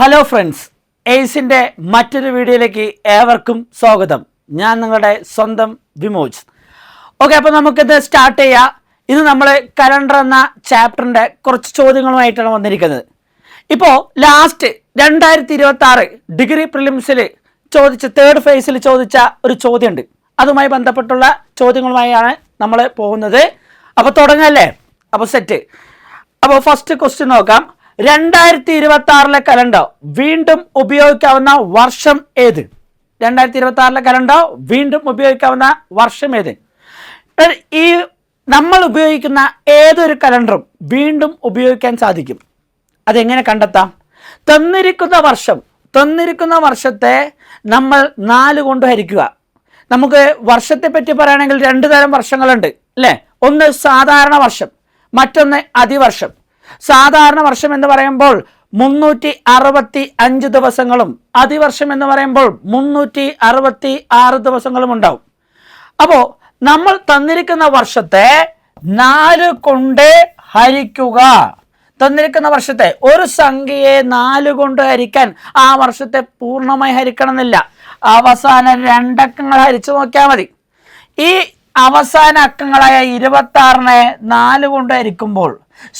Hello friends, എയ്സിൻ്റെ മറ്റൊരു വീഡിയോയിലേക്ക് ഏവർക്കും സ്വാഗതം. ഞാൻ നിങ്ങളുടെ സ്വന്തം വിമോജ്. ഓക്കെ, അപ്പോൾ നമുക്കിത് സ്റ്റാർട്ട് ചെയ്യാം. ഇത് നമ്മൾ കലണ്ടർ എന്ന ചാപ്റ്ററിൻ്റെ കുറച്ച് ചോദ്യങ്ങളുമായിട്ടാണ് വന്നിരിക്കുന്നത്. ഇപ്പോൾ ലാസ്റ്റ് 2026 ഡിഗ്രി പ്രിലിംസിൽ ചോദിച്ച തേർഡ് ഫേസിൽ ചോദിച്ച ഒരു ചോദ്യമുണ്ട്. അതുമായി ബന്ധപ്പെട്ടുള്ള ചോദ്യങ്ങളുമായാണ് നമ്മൾ പോകുന്നത്. അപ്പോൾ തുടങ്ങല്ലേ? അപ്പോൾ സെറ്റ്. അപ്പോൾ ഫസ്റ്റ് ക്വസ്റ്റ്യൻ നോക്കാം. 2026 കലണ്ടർ വീണ്ടും ഉപയോഗിക്കാവുന്ന വർഷം ഏത്? 2026 കലണ്ടർ വീണ്ടും ഉപയോഗിക്കാവുന്ന വർഷം ഏത്? ഈ നമ്മൾ ഉപയോഗിക്കുന്ന ഏതൊരു കലണ്ടറും വീണ്ടും ഉപയോഗിക്കാൻ സാധിക്കും. അതെങ്ങനെ കണ്ടെത്താം? തന്നിരിക്കുന്ന വർഷത്തെ നമ്മൾ 4 കൊണ്ട് ഹരിക്കുക. നമുക്ക് വർഷത്തെ പറ്റി പറയുകയാണെങ്കിൽ 2 തരം വർഷങ്ങളുണ്ട് അല്ലേ? ഒന്ന് സാധാരണ വർഷം, മറ്റൊന്ന് അതിവർഷം. സാധാരണ വർഷം എന്ന് പറയുമ്പോൾ 365 ദിവസങ്ങളും അതിവർഷം എന്ന് പറയുമ്പോൾ 366 ദിവസങ്ങളും ഉണ്ടാവും. അപ്പോൾ നമ്മൾ തന്നിരിക്കുന്ന വർഷത്തെ 4 കൊണ്ട് ഹരിക്കുക. തന്നിരിക്കുന്ന വർഷത്തെ ഒരു സംഖ്യയെ 4 കൊണ്ട് ഹരിക്കാൻ ആ വർഷത്തെ പൂർണ്ണമായി ഹരിക്കണം എന്നില്ല. അവസാന 2 അക്കങ്ങൾ ഹരിച്ചു നോക്കിയാൽ മതി. ഈ അവസാന അക്കങ്ങളായ 26നെ 4 കൊണ്ട് ഹരിക്കുമ്പോൾ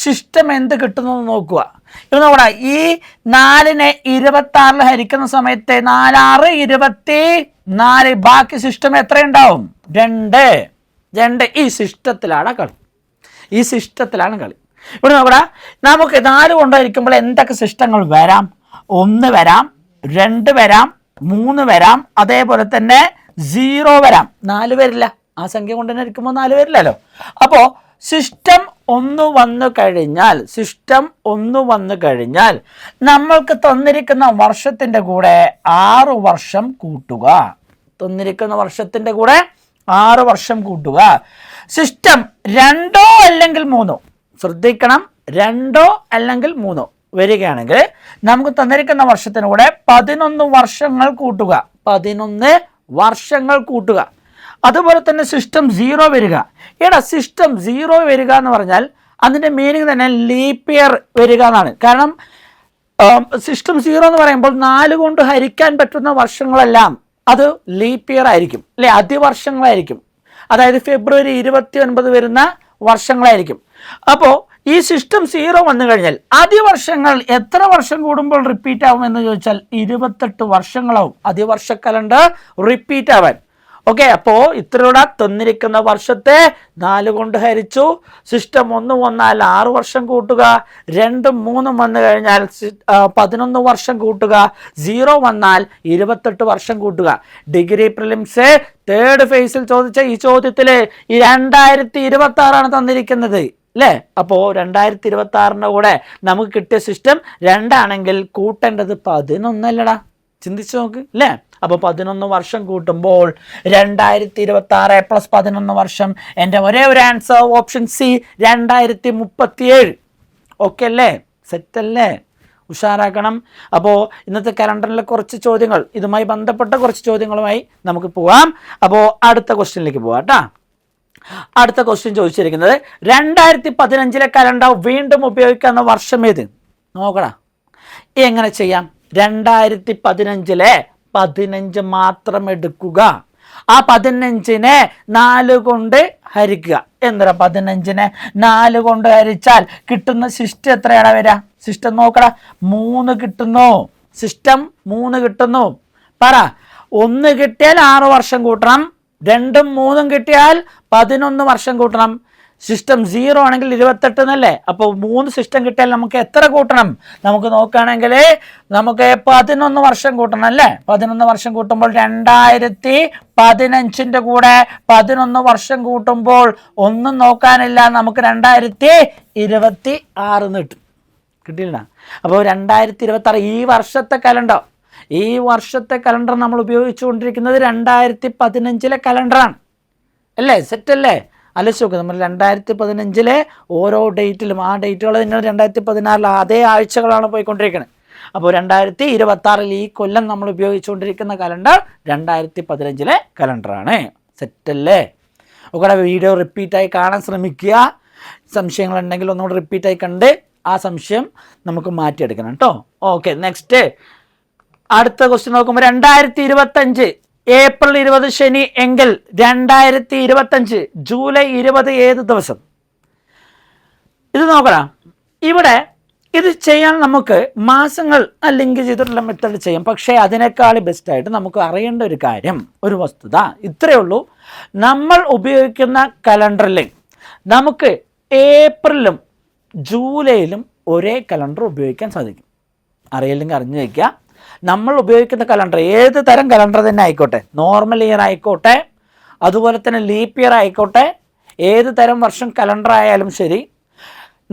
സിസ്റ്റം എന്ത് കിട്ടുന്നു നോക്കുക. ഇത് നോക്കടാ, ഈ 4നെ 26 ഹരിക്കുന്ന സമയത്ത് 4 6 24. ബാക്കി സിസ്റ്റം എത്ര ഉണ്ടാവും? 2. ഈ സിസ്റ്റത്തിലാണ് കളി. ഇവിടെ നോക്കടാ, നമുക്ക് 4 കൊണ്ട് ഹരിക്കുമ്പോൾ എന്തൊക്കെ സിസ്റ്റങ്ങൾ വരാം? 1 വരാം, 2 വരാം, 3 വരാം, അതേപോലെ തന്നെ 0 വരാം. 4 വരില്ല. ആ സംഖ്യ കൊണ്ട് തന്നെ ഹരിക്കുമ്പോൾ 4 വരില്ലല്ലോ. അപ്പോൾ സിസ്റ്റം 1 വന്നു കഴിഞ്ഞാൽ നമ്മൾക്ക് തന്നിരിക്കുന്ന വർഷത്തിൻ്റെ കൂടെ 6 വർഷം കൂട്ടുക. സിസ്റ്റം 2 അല്ലെങ്കിൽ 3, ശ്രദ്ധിക്കണം, 2 അല്ലെങ്കിൽ 3 വരികയാണെങ്കിൽ നമുക്ക് തന്നിരിക്കുന്ന വർഷത്തിന് കൂടെ 11 വർഷങ്ങൾ കൂട്ടുക. അതുപോലെ തന്നെ സിസ്റ്റം 0 വരിക. സിസ്റ്റം 0 വരിക എന്ന് പറഞ്ഞാൽ അതിൻ്റെ മീനിങ് തന്നെ ലീപ്പ് ഇയർ വരിക എന്നാണ്. കാരണം സിസ്റ്റം 0 എന്ന് പറയുമ്പോൾ 4 കൊണ്ട് ഹരിക്കാൻ പറ്റുന്ന വർഷങ്ങളെല്ലാം അത് ലീപ്പ് ഇയർ ആയിരിക്കും അല്ലെ, അതിവർഷങ്ങളായിരിക്കും. അതായത് ഫെബ്രുവരി 29 വരുന്ന വർഷങ്ങളായിരിക്കും. അപ്പോൾ ഈ സിസ്റ്റം 0 വന്നു കഴിഞ്ഞാൽ അതിവർഷങ്ങൾ എത്ര വർഷം കൂടുമ്പോൾ റിപ്പീറ്റ് ആവും എന്ന് ചോദിച്ചാൽ 28 വർഷങ്ങളാവും അതിവർഷ കലണ്ടർ റിപ്പീറ്റ് ആവാൻ. ഓക്കെ, അപ്പോൾ ഇത്രയുടെ തന്നിരിക്കുന്ന വർഷത്തെ 4 കൊണ്ട് ഹരിച്ചു. സിസ്റ്റം 1 വന്നാൽ 6 വർഷം കൂട്ടുക, 2 3 വന്നു കഴിഞ്ഞാൽ 11 വർഷം കൂട്ടുക, 0 വന്നാൽ 28 വർഷം കൂട്ടുക. ഡിഗ്രി പ്രിലിംസ് തേർഡ് ഫേസിൽ ചോദിച്ച ഈ ചോദ്യത്തിൽ 2026 തന്നിരിക്കുന്നത് അല്ലേ? അപ്പോൾ 2026 കൂടെ നമുക്ക് കിട്ടിയ സിസ്റ്റം 2 ആണെങ്കിൽ കൂട്ടേണ്ടത് 11 അല്ലടാ. ചിന്തിച്ചു നോക്ക് അല്ലേ? അപ്പോൾ 11 വർഷം കൂട്ടുമ്പോൾ 2026 + 11 വർഷം. എൻ്റെ ഒരേ ഒരു ആൻസർ ഓപ്ഷൻ സി, 2037. ഓക്കെ അല്ലേ? സെറ്റല്ലേ? ഉഷാറാക്കണം. അപ്പോൾ ഇന്നത്തെ കലണ്ടറിലെ കുറച്ച് ചോദ്യങ്ങൾ, ഇതുമായി ബന്ധപ്പെട്ട കുറച്ച് ചോദ്യങ്ങളുമായി നമുക്ക് പോവാം. അപ്പോൾ അടുത്ത ക്വസ്റ്റ്യനിലേക്ക് പോവാം കേട്ടോ. അടുത്ത ക്വസ്റ്റ്യൻ ചോദിച്ചിരിക്കുന്നത് 2015 കലണ്ടർ വീണ്ടും ഉപയോഗിക്കുന്ന വർഷം ഏത്? നോക്കടാ, എങ്ങനെ ചെയ്യാം? 2015 15 മാത്രം എടുക്കുക. ആ 15നെ 4 കൊണ്ട് ഹരിക്കുക. എന്താ 15നെ 4 കൊണ്ട് ഹരിച്ചാൽ കിട്ടുന്ന സിസ്റ്റം എത്രയാണ് വരിക? സിസ്റ്റം നോക്കടാ, 3 കിട്ടുന്നു. സിസ്റ്റം 3 കിട്ടുന്നു. പറ, 1 കിട്ടിയാൽ 6 വർഷം കൂട്ടണം, 2ഉം 3ഉം കിട്ടിയാൽ 11 വർഷം കൂട്ടണം. സിസ്റ്റം 0 ആണെങ്കിൽ 28 എന്നല്ലേ? അപ്പോൾ 3 സിസ്റ്റം കിട്ടിയാൽ നമുക്ക് എത്ര കൂട്ടണം? നമുക്ക് നോക്കുകയാണെങ്കിൽ നമുക്ക് 11 വർഷം കൂട്ടണം അല്ലേ? 11 വർഷം കൂട്ടുമ്പോൾ 2015 കൂടെ 11 വർഷം കൂട്ടുമ്പോൾ ഒന്നും നോക്കാനില്ല, നമുക്ക് 2026 കിട്ടും. കിട്ടിയില്ല? അപ്പോൾ 2026 ഈ വർഷത്തെ കലണ്ടർ നമ്മൾ ഉപയോഗിച്ചുകൊണ്ടിരിക്കുന്നത് 2015 കലണ്ടറാണ് അല്ലേ? സെറ്റല്ലേ? ആലോചിച്ച് നോക്കുക, നമ്മൾ 2015 ഓരോ ഡേറ്റിലും ആ ഡേറ്റുകൾ തന്നെ 2016 അതേ ആഴ്ചകളാണ് പോയിക്കൊണ്ടിരിക്കുന്നത്. അപ്പോൾ 2026 ഈ കൊല്ലം നമ്മൾ ഉപയോഗിച്ചുകൊണ്ടിരിക്കുന്ന കലണ്ടർ 2015 കലണ്ടറാണ്. സെറ്റല്ലേ? ഒക്കെ വീഡിയോ റിപ്പീറ്റായി കാണാൻ ശ്രമിക്കുക. സംശയങ്ങളുണ്ടെങ്കിൽ ഒന്നുകൂടി റിപ്പീറ്റായി കണ്ട് ആ സംശയം നമുക്ക് മാറ്റിയെടുക്കണം കേട്ടോ. ഓക്കെ, നെക്സ്റ്റ് അടുത്ത ക്വസ്റ്റ്യൻ നോക്കുമ്പോൾ 2025 ഏപ്രിൽ 20 ശനി എങ്കിൽ 2025 ജൂലൈ 20 ഏത് ദിവസം? ഇത് നോക്കണം. ഇവിടെ ഇത് ചെയ്യാൻ നമുക്ക് മാസങ്ങൾ ലിങ്ക് ചെയ്തിട്ടുള്ള മെത്തേഡ് ചെയ്യാം. പക്ഷേ അതിനേക്കാൾ ബെസ്റ്റായിട്ട് നമുക്ക് അറിയേണ്ട ഒരു കാര്യം, ഒരു വസ്തുത ഇത്രയേ ഉള്ളൂ. നമ്മൾ ഉപയോഗിക്കുന്ന കലണ്ടറിൽ നമുക്ക് ഏപ്രിലും ജൂലൈയിലും ഒരേ കലണ്ടർ ഉപയോഗിക്കാൻ സാധിക്കും. അറിയില്ലെങ്കിൽ അറിഞ്ഞു വയ്ക്കുക. നമ്മൾ ഉപയോഗിക്കുന്ന കലണ്ടർ ഏത് തരം കലണ്ടർ തന്നെ ആയിക്കോട്ടെ, നോർമൽ ഇയർ ആയിക്കോട്ടെ, അതുപോലെ തന്നെ ലീപ്പ് ഇയർ ആയിക്കോട്ടെ, ഏത് തരം വർഷം കലണ്ടർ ആയാലും ശരി,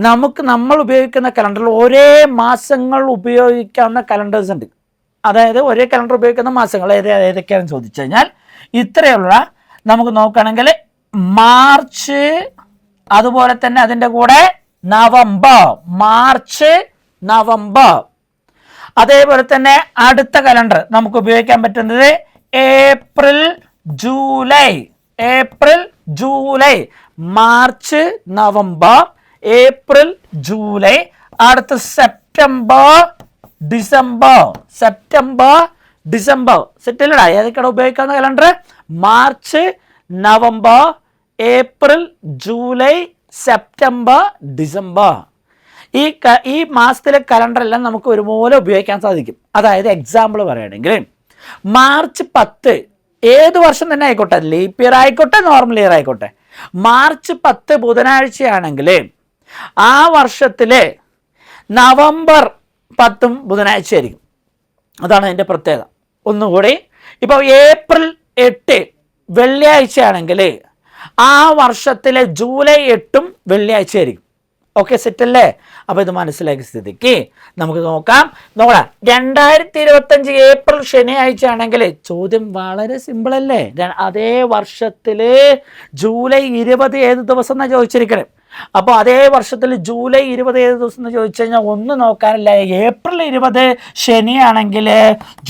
നമ്മൾ ഉപയോഗിക്കുന്ന കലണ്ടറിൽ ഒരേ മാസങ്ങൾ ഉപയോഗിക്കാവുന്ന കലണ്ടേഴ്സ് ഉണ്ട്. അതായത് ഒരേ കലണ്ടർ ഉപയോഗിക്കുന്ന മാസങ്ങൾ ഏതൊക്കെയാണെന്ന് ചോദിച്ചു കഴിഞ്ഞാൽ ഇത്രയുള്ള നമുക്ക് നോക്കുകയാണെങ്കിൽ മാർച്ച്, അതുപോലെ തന്നെ അതിൻ്റെ കൂടെ നവംബർ, മാർച്ച് നവംബർ. അതേപോലെ തന്നെ അടുത്ത കലണ്ടർ നമുക്ക് ഉപയോഗിക്കാൻ പറ്റുന്നത് April July, April July, March November, April July. അടുത്ത സെപ്റ്റംബർ ഡിസംബർ, സെപ്റ്റംബർ ഡിസംബർ. സെറ്റിലടാ ഏതൊക്കെയാണ് ഉപയോഗിക്കാവുന്ന calendar? March November, April July, September December. ഈ മാസത്തിലെ കലണ്ടറെല്ലാം നമുക്ക് ഒരുപോലെ ഉപയോഗിക്കാൻ സാധിക്കും. അതായത് എക്സാമ്പിൾ പറയുകയാണെങ്കിൽ മാർച്ച് 10 ഏത് വർഷം തന്നെ ആയിക്കോട്ടെ, ലീപ്പ് ഇയർ ആയിക്കോട്ടെ, നോർമൽ ഇയർ ആയിക്കോട്ടെ, മാർച്ച് 10 ബുധനാഴ്ചയാണെങ്കിൽ ആ വർഷത്തിലെ നവംബർ 10 ബുധനാഴ്ച ആയിരിക്കും. അതാണ് അതിൻ്റെ പ്രത്യേകത. ഒന്നുകൂടി, ഇപ്പോൾ ഏപ്രിൽ 8 വെള്ളിയാഴ്ചയാണെങ്കിൽ ആ വർഷത്തിലെ ജൂലൈ 8 വെള്ളിയാഴ്ച ആയിരിക്കും. ഓക്കെ, സെറ്റല്ലേ? അപ്പോൾ ഇത് മനസ്സിലാക്കിയ സ്ഥിതിക്ക് നമുക്ക് നോക്കാം. 2025 ഏപ്രിൽ ശനിയാഴ്ച ആണെങ്കിൽ ചോദ്യം വളരെ സിമ്പിൾ അല്ലേ? അതേ വർഷത്തിൽ ജൂലൈ 20 ഏത് ദിവസം എന്നാണ് ചോദിച്ചിരിക്കണേ. അപ്പോൾ അതേ വർഷത്തിൽ ജൂലൈ 20 ഏത് ദിവസം എന്ന് ചോദിച്ചു കഴിഞ്ഞാൽ ഒന്നും നോക്കാനില്ല. ഏപ്രിൽ 20 ശനിയാണെങ്കിൽ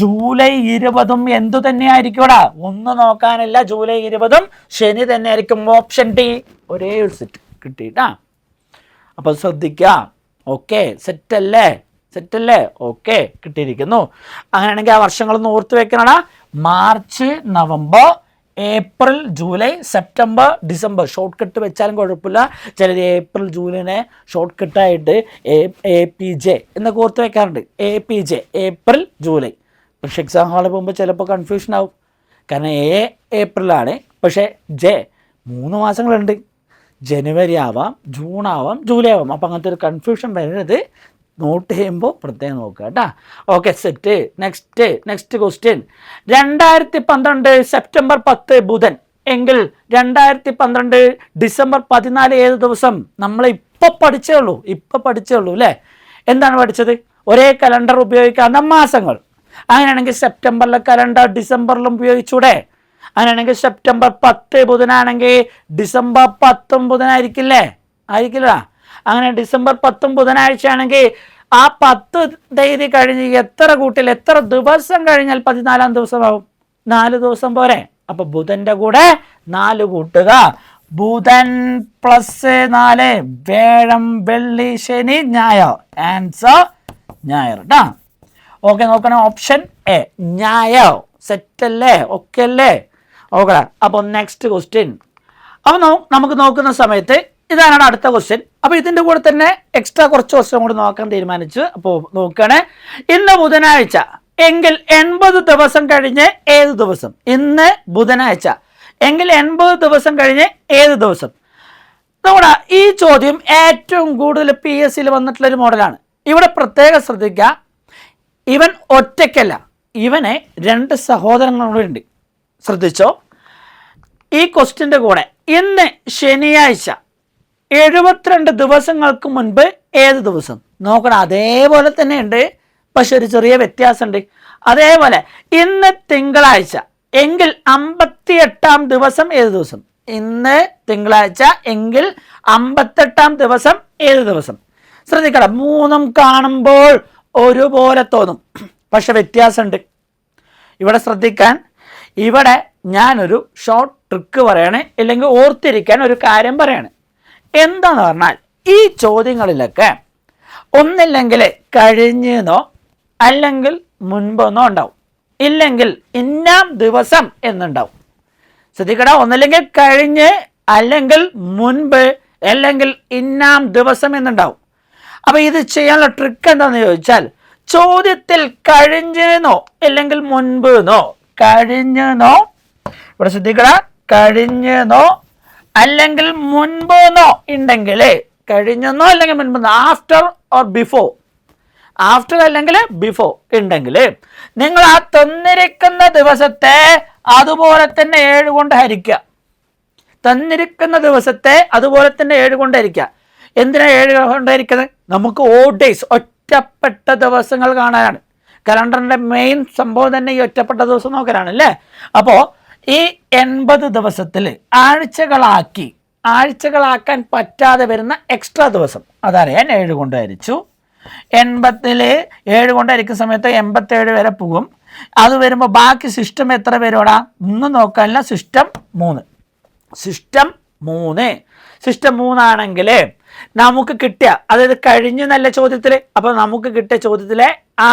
ജൂലൈ 20 എന്തു തന്നെയായിരിക്കൂടാ, ഒന്നും നോക്കാനില്ല, ജൂലൈ 20 ശനി തന്നെ ആയിരിക്കും. ഓപ്ഷൻ ഡി ഒരേ ഒരു സെറ്റ് കിട്ടിയിട്ടാ. അപ്പോൾ ശ്രദ്ധിക്കുക. ഓക്കെ, സെറ്റല്ലേ? സെറ്റല്ലേ? ഓക്കെ, കിട്ടിയിരിക്കുന്നു. അങ്ങനെയാണെങ്കിൽ ആ വർഷങ്ങളൊന്ന് ഓർത്ത് വെക്കണടാ. March November, April July, September December. Shortcut വെച്ചാലും കുഴപ്പമില്ല. ചിലർ ഏപ്രിൽ ജൂലൈനെ ഷോർട്ട് കട്ടായിട്ട് APJ എന്നൊക്കെ ഓർത്ത് വെക്കാറുണ്ട്. APJ April July. പക്ഷേ എക്സാം ഹാളിൽ പോകുമ്പോൾ ചിലപ്പോൾ കൺഫ്യൂഷൻ ആവും. കാരണം ഏപ്രിലാണ്, പക്ഷേ 3 മാസങ്ങളുണ്ട്. ജനുവരി ആവാം, ജൂൺ ആവാം, ജൂലൈ ആവാം. അപ്പോൾ അങ്ങനത്തെ ഒരു കൺഫ്യൂഷൻ വരുന്നത് നോട്ട് ചെയ്യുമ്പോൾ പ്രത്യേകം നോക്കുക കേട്ടോ. Okay, set. Next question. 2012 September 10 ബുധൻ എങ്കിൽ 2012 ഡിസംബർ 14 ഏത് ദിവസം? നമ്മൾ ഇപ്പോൾ പഠിച്ചേ ഉള്ളൂ അല്ലേ? എന്താണ് പഠിച്ചത്? ഒരേ കലണ്ടർ ഉപയോഗിക്കാവുന്ന മാസങ്ങൾ. അങ്ങനെയാണെങ്കിൽ സെപ്റ്റംബറിലെ കലണ്ടർ ഡിസംബറിലും ഉപയോഗിച്ചൂടെ? അങ്ങനെയാണെങ്കിൽ സെപ്റ്റംബർ 10 ബുധനാണെങ്കിൽ ഡിസംബർ 10 ബുധനായിരിക്കില്ലേ? ആയിരിക്കില്ല. അങ്ങനെ ഡിസംബർ 10 ബുധനാഴ്ചയാണെങ്കിൽ ആ 10 തീയതി കഴിഞ്ഞ് എത്ര ദിവസം കഴിഞ്ഞാൽ 14-ാം ദിവസമാവും? 4 ദിവസം പോരെ? അപ്പൊ ബുധന്റെ കൂടെ 4 കൂട്ടുക. ബുധൻ +4 വ്യാഴം, വെള്ളി, ശനി, ഞായർ. ആൻസർ ഞായർ കേട്ടോ. ഓക്കെ, നോക്കണം. ഓപ്ഷൻ എ ഞായർ. സെറ്റല്ലേ? ഓക്കെ അല്ലേ? ഓക്കെ. അപ്പോൾ നെക്സ്റ്റ് ക്വസ്റ്റ്യൻ. അപ്പോൾ നമുക്ക് നോക്കുന്ന സമയത്ത് ഇതാണ് അടുത്ത ക്വസ്റ്റ്യൻ. അപ്പോൾ ഇതിൻ്റെ കൂടെ തന്നെ എക്സ്ട്രാ കുറച്ച് ക്വസ്റ്റ്യൻ കൂടി നോക്കാൻ തീരുമാനിച്ചു. അപ്പോൾ നോക്കുകയാണ്. ഇന്ന് ബുധനാഴ്ച എങ്കിൽ 80 ദിവസം കഴിഞ്ഞ് ഏത് ദിവസം? ഇന്ന് ബുധനാഴ്ച എങ്കിൽ 80 ദിവസം കഴിഞ്ഞ് ഏത് ദിവസം? നമ്മുടെ ഈ ചോദ്യം ഏറ്റവും കൂടുതൽ PSCയിൽ വന്നിട്ടുള്ളൊരു മോഡലാണ്. ഇവിടെ പ്രത്യേകം ശ്രദ്ധിക്കുക. ഇവൻ ഒറ്റയ്ക്കല്ല, ഇവനെ 2 സഹോദരങ്ങളുണ്ട്. ശ്രദ്ധിച്ചോ? ഈ ക്വസ്റ്റ്യൻ്റെ കൂടെ ഇന്ന് ശനിയാഴ്ച 72 ദിവസങ്ങൾക്ക് മുൻപ് ഏത് ദിവസം? നോക്കണം. അതേപോലെ തന്നെ ഉണ്ട്, പക്ഷെ ഒരു ചെറിയ വ്യത്യാസമുണ്ട്. അതേപോലെ ഇന്ന് തിങ്കളാഴ്ച എങ്കിൽ 58-ാം ദിവസം ഏത് ദിവസം? ഇന്ന് തിങ്കളാഴ്ച എങ്കിൽ 58-ാം ദിവസം ഏത് ദിവസം? ശ്രദ്ധിക്കണം. 3ഉം കാണുമ്പോൾ ഒരുപോലെ തോന്നും, പക്ഷെ വ്യത്യാസമുണ്ട്. ഇവിടെ ശ്രദ്ധിക്കാൻ. ഇവിടെ ഞാനൊരു ഷോർട്ട് ട്രിക്ക് പറയണേ, ഇല്ലെങ്കിൽ ഓർത്തിരിക്കാൻ ഒരു കാര്യം പറയാണ്. എന്താന്ന് പറഞ്ഞാൽ ഈ ചോദ്യങ്ങളിലൊക്കെ ഒന്നില്ലെങ്കിൽ കഴിഞ്ഞെന്നോ അല്ലെങ്കിൽ മുൻപെന്നോ ഉണ്ടാവും, ഇല്ലെങ്കിൽ ഇന്നാം ദിവസം എന്നുണ്ടാവും. ശ്രദ്ധിക്കടാ, ഒന്നില്ലെങ്കിൽ കഴിഞ്ഞ്, അല്ലെങ്കിൽ മുൻപ്, അല്ലെങ്കിൽ ഇന്നാം ദിവസം എന്നുണ്ടാവും. അപ്പൊ ഇത് ചെയ്യാനുള്ള ട്രിക്ക് എന്താണെന്ന് ചോദിച്ചാൽ, ചോദ്യത്തിൽ കഴിഞ്ഞെന്നോ അല്ലെങ്കിൽ മുൻപെന്നോ, കഴിഞ്ഞെന്നോ, ഇവിടെ ശ്രദ്ധിക്കടാ, കഴിഞ്ഞെന്നോ അല്ലെങ്കിൽ മുൻപെന്നോ ഉണ്ടെങ്കിൽ, കഴിഞ്ഞെന്നോ അല്ലെങ്കിൽ മുൻപെന്നോ, ആഫ്റ്റർ ഓർ ബിഫോർ, ആഫ്റ്റർ അല്ലെങ്കിൽ ബിഫോർ ഉണ്ടെങ്കിൽ നിങ്ങൾ ആ തന്നിരിക്കുന്ന ദിവസത്തെ അതുപോലെ തന്നെ 7 കൊണ്ട് ഹരിക്കുക. തന്നിരിക്കുന്ന ദിവസത്തെ അതുപോലെ തന്നെ 7 കൊണ്ട് ഹരിക്കുക. എന്തിനാ 7 കൊണ്ട് ഹരിക്കുന്നത്? നമുക്ക് ഓഡ് ഡേയ്സ്, ഒറ്റപ്പെട്ട ദിവസങ്ങൾ കാണാനാണ്. കലണ്ടറിന്റെ മെയിൻ സംഭവം തന്നെ ഈ ഒറ്റപ്പെട്ട ദിവസം നോക്കാനാണ് അല്ലേ. അപ്പോൾ ഈ 80 ദിവസത്തിൽ ആഴ്ചകളാക്കാൻ പറ്റാതെ വരുന്ന എക്സ്ട്രാ ദിവസം അതറിയാൻ 7 കൊണ്ട് ഹരിച്ചു. 80 7 കൊണ്ട് ഹരിക്കുന്ന സമയത്ത് 87 വരെ പോകും. അത് വരുമ്പോൾ ബാക്കി സിസ്റ്റം എത്ര വരുവാടാ? ഒന്നും നോക്കാനില്ല, സിസ്റ്റം 3. സിസ്റ്റം 3 ആണെങ്കിൽ നമുക്ക് കിട്ടിയ, അതായത് കഴിഞ്ഞു നല്ല ചോദ്യത്തിൽ, അപ്പോൾ നമുക്ക് കിട്ടിയ ചോദ്യത്തിലെ ആ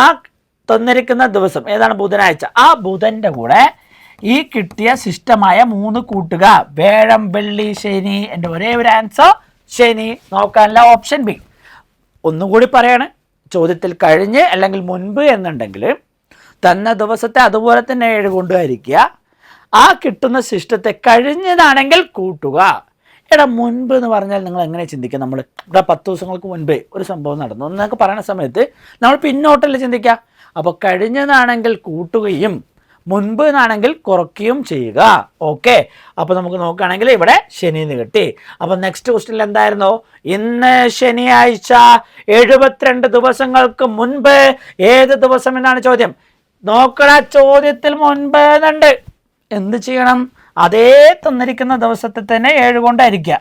തന്നിരിക്കുന്ന ദിവസം ഏതാണ്? ബുധനാഴ്ച. ആ ബുധൻ്റെ കൂടെ ഈ കിട്ടിയ സിസ്റ്റമായ 3 കൂട്ടുക. വ്യാഴം, വെള്ളി, ശനി. എൻ്റെ ഒരേ ഒരു ആൻസർ ശനി. നോക്കാനില്ല, ഓപ്ഷൻ ബി. ഒന്നുകൂടി പറയാണ്, ചോദ്യത്തിൽ കഴിഞ്ഞ് അല്ലെങ്കിൽ മുൻപ് എന്നുണ്ടെങ്കിൽ തന്ന ദിവസത്തെ അതുപോലെ തന്നെ 7 കൊണ്ട് ഹരിക്കുക. ആ കിട്ടുന്ന സിസ്റ്റത്തെ കഴിഞ്ഞതാണെങ്കിൽ കൂട്ടുക. എടാ, മുൻപ് എന്ന് പറഞ്ഞാൽ നിങ്ങൾ എങ്ങനെ ചിന്തിക്കുക? നമ്മൾ ഇവിടെ 10 ദിവസങ്ങൾക്ക് മുൻപേ ഒരു സംഭവം നടന്നു എന്നൊക്കെ പറയുന്ന സമയത്ത് നമ്മൾ പിന്നോട്ടല്ലേ ചിന്തിക്കുക. അപ്പോൾ കഴിഞ്ഞതാണെങ്കിൽ കൂട്ടുകയും മുൻപ് എന്നാണെങ്കിൽ കുറയ്ക്കുകയും ചെയ്യുക. ഓക്കെ, അപ്പോൾ നമുക്ക് നോക്കുകയാണെങ്കിൽ ഇവിടെ ശനിന്ന് കിട്ടി. അപ്പോൾ നെക്സ്റ്റ് ക്വസ്റ്റ്യനിൽ എന്തായിരുന്നു? ഇന്ന് ശനിയാഴ്ച 72 ദിവസങ്ങൾക്ക് മുൻപ് ഏത് ദിവസം എന്നാണ് ചോദ്യം. നോക്കണ, ചോദ്യത്തിൽ മുൻപ് എന്നുണ്ട്. എന്ത് ചെയ്യണം? അതേ തന്നിരിക്കുന്ന ദിവസത്തെ തന്നെ 7 കൊണ്ട് ഹരിക്കുക.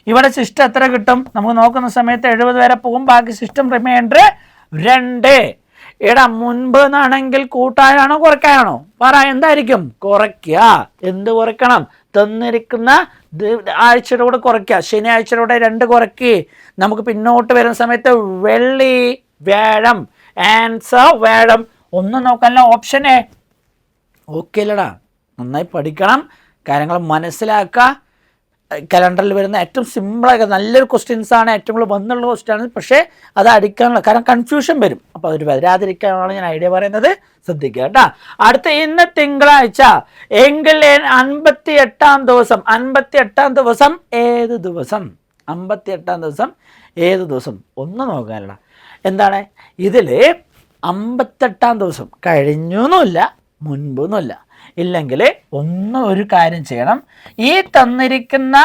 ഇവിടെ സിസ്റ്റം എത്ര കിട്ടും? നമുക്ക് നോക്കുന്ന സമയത്ത് 70 വരെ പോകും. ബാക്കി സിസ്റ്റം റിമൈൻഡർ 2. എടാ, മുൻപ് എന്നാണെങ്കിൽ കൂട്ടാനാണോ കുറയ്ക്കാനാണോ? പറ, എന്തായിരിക്കും? കുറയ്ക്കുക. എന്ത് കുറയ്ക്കണം? തന്നിരിക്കുന്ന ആഴ്ചയുടെ കൂടെ കുറയ്ക്കുക. ശനിയാഴ്ചയുടെ കൂടെ 2 കുറയ്ക്കുക. നമുക്ക് പിന്നോട്ട് വരുന്ന സമയത്ത് വെള്ളി, വ്യാഴം. ആൻസർ വ്യാഴം. ഒന്നും നോക്കാനല്ല, ഓപ്ഷൻ എ. ഓക്കെ അല്ലടാ? നന്നായി പഠിക്കണം, കാര്യങ്ങൾ മനസ്സിലാക്കുക. കലണ്ടറിൽ വരുന്ന ഏറ്റവും സിമ്പിളായ നല്ലൊരു ക്വസ്റ്റ്യൻസാണ്, ഏറ്റവും കൂടുതൽ വന്നുള്ള ക്വസ്റ്റ്യൻ ആണ്. പക്ഷേ അത് അടിക്കാനുള്ള, കാരണം കൺഫ്യൂഷൻ വരും. അപ്പോൾ അതൊരു വരാതിരിക്കാനാണ് ഞാൻ ഐഡിയ പറയുന്നത്. ശ്രദ്ധിക്കുക കേട്ടോ. അടുത്ത, ഇന്ന് തിങ്കളാഴ്ച എങ്കിൽ 58-ാം ദിവസം. 58-ാം ദിവസം ഏത് ദിവസം? 58-ാം ദിവസം ഏത് ദിവസം? ഒന്ന് നോക്കാനല്ല. എന്താണ് ഇതിൽ? 58-ാം ദിവസം കഴിഞ്ഞൊന്നുമില്ല, മുൻപൊന്നുമില്ല. ഇല്ലെങ്കിൽ ഒരു കാര്യം ചെയ്യണം, ഈ തന്നിരിക്കുന്ന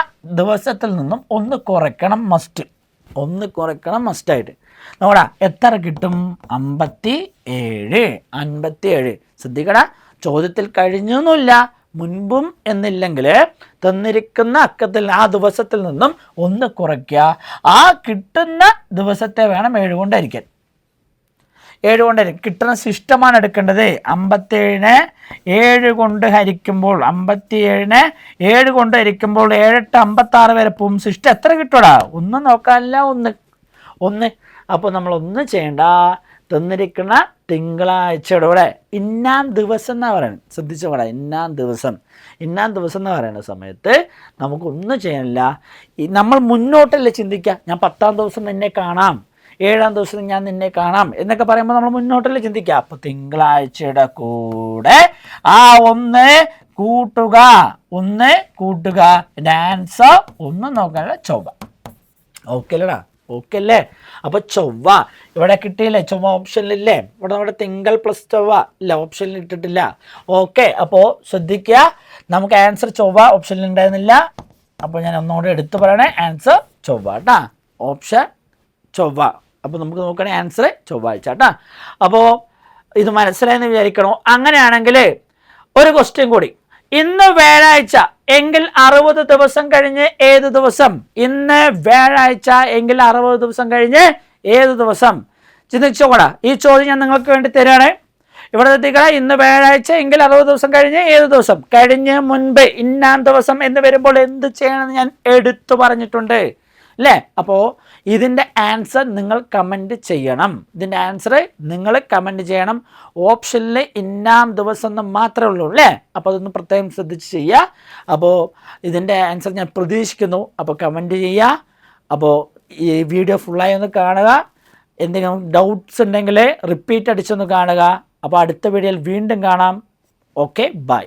ദിവസത്തിൽ നിന്നും ഒന്ന് കുറയ്ക്കണം, മസ്റ്റായിട്ട്. നോക്കടാ, എത്ര കിട്ടും? 57. ശ്രദ്ധിക്കടാ, ചോദ്യത്തിൽ കഴിഞ്ഞൊന്നുമില്ല, മുൻപും എന്നില്ലെങ്കിൽ തന്നിരിക്കുന്ന അക്കത്തിൽ ആ ദിവസത്തിൽ നിന്നും ഒന്ന് കുറയ്ക്കുക. ആ കിട്ടുന്ന ദിവസത്തെ വേണം 7 കൊണ്ട് ഹരിക്കാൻ. 7 കൊണ്ട് കിട്ടുന്ന സിസ്റ്റമാണ് എടുക്കേണ്ടത്. 57-നെ 7 കൊണ്ട് ഹരിക്കുമ്പോൾ 57-നെ 7 കൊണ്ട് ഹരിക്കുമ്പോൾ 7 8 56 വരെ പോകും. സിസ്റ്റം എത്ര കിട്ടൂടാ? ഒന്നും നോക്കാനില്ല, ഒന്ന്. അപ്പോൾ നമ്മൾ ഒന്നും ചെയ്യേണ്ട, തന്നിരിക്കുന്ന തിങ്കളാഴ്ചയുടെ കൂടെ ഇന്നാം ദിവസം എന്നാണ് പറയുന്നത്. ശ്രദ്ധിച്ചു പോടാ, ഇന്നാം ദിവസം എന്ന് പറയുന്ന സമയത്ത് നമുക്കൊന്നും ചെയ്യാനില്ല. നമ്മൾ മുന്നോട്ടല്ലേ ചിന്തിക്കുക. ഞാൻ 10-ാം ദിവസം നിന്നെ കാണാം, 7-ാം ദിവസം ഞാൻ നിന്നെ കാണാം എന്നൊക്കെ പറയുമ്പോൾ നമ്മൾ മുന്നോട്ടല്ലേ ചിന്തിക്കുക. അപ്പോൾ തിങ്കളാഴ്ചയുടെ കൂടെ ആ ഒന്ന് കൂട്ടുക. എൻ്റെ ആൻസർ ഒന്നും നോക്കാനുള്ള ചൊവ്വ. ഓക്കെ അല്ലടാ? ഓക്കെ അല്ലേ? അപ്പോൾ ചൊവ്വ ഇവിടെ കിട്ടിയില്ലേ? ചൊവ്വ ഓപ്ഷനിലില്ലേ? ഇവിടെ നമ്മുടെ തിങ്കൾ പ്ലസ് ചൊവ്വ ഇല്ല, ഓപ്ഷനിൽ ഇട്ടിട്ടില്ല. ഓക്കെ, അപ്പോൾ ശ്രദ്ധിക്കുക, നമുക്ക് ആൻസർ ചൊവ്വ ഓപ്ഷനിൽ ഉണ്ടായിരുന്നില്ല. അപ്പോൾ ഞാൻ ഒന്നുകൂടെ എടുത്തു പറയണേ, ആൻസർ ചൊവ്വ കേട്ടാ, ഓപ്ഷൻ ചൊവ്വ. അപ്പോൾ നമുക്ക് നോക്കണേ, ആൻസർ ചൊവ്വാഴ്ച കേട്ടാ. അപ്പോൾ ഇത് മനസ്സിലായെന്ന് വിചാരിക്കണോ? അങ്ങനെയാണെങ്കിൽ ഒരു ക്വസ്റ്റ്യൻ കൂടി. ഇന്ന് വ്യാഴാഴ്ച എങ്കിൽ 60 ദിവസം കഴിഞ്ഞ് ഏത് ദിവസം? ഇന്ന് വ്യാഴാഴ്ച എങ്കിൽ 60 ദിവസം കഴിഞ്ഞ് ഏത് ദിവസം? ചിന്തിച്ചോടാ. ഈ ചോദ്യം ഞാൻ നിങ്ങൾക്ക് വേണ്ടി തരാണ്. ഇവിടെ എത്തിക്കുക. ഇന്ന് വ്യാഴാഴ്ച എങ്കിൽ 60 ദിവസം കഴിഞ്ഞ് ഏത് ദിവസം? കഴിഞ്ഞ്, മുൻപ്, ഇന്നാം ദിവസം എന്ന് വരുമ്പോൾ എന്ത് ചെയ്യണമെന്ന് ഞാൻ എടുത്തു പറഞ്ഞിട്ടുണ്ട്. അല്ലേ? അപ്പോൾ ഇതിൻ്റെ ആൻസർ നിങ്ങൾ കമൻറ്റ് ചെയ്യണം. ഇതിൻ്റെ ആൻസർ നിങ്ങൾ കമൻറ്റ് ചെയ്യണം. ഓപ്ഷനിൽ ഇന്നാം ദിവസം എന്ന് മാത്രമേ ഉള്ളൂ അല്ലേ? അപ്പോൾ അതൊന്ന് പ്രത്യേകം ശ്രദ്ധിച്ച് ചെയ്യുക. അപ്പോൾ ഇതിൻ്റെ ആൻസർ ഞാൻ പ്രതീക്ഷിക്കുന്നു. അപ്പോൾ കമൻറ്റ് ചെയ്യുക. അപ്പോൾ ഈ വീഡിയോ ഫുള്ളായി ഒന്ന് കാണുക. എന്തെങ്കിലും ഡൗട്ട്സ് ഉണ്ടെങ്കിൽ റിപ്പീറ്റ് അടിച്ചൊന്ന് കാണുക. അപ്പോൾ അടുത്ത വീഡിയോയിൽ വീണ്ടും കാണാം. Okay, by.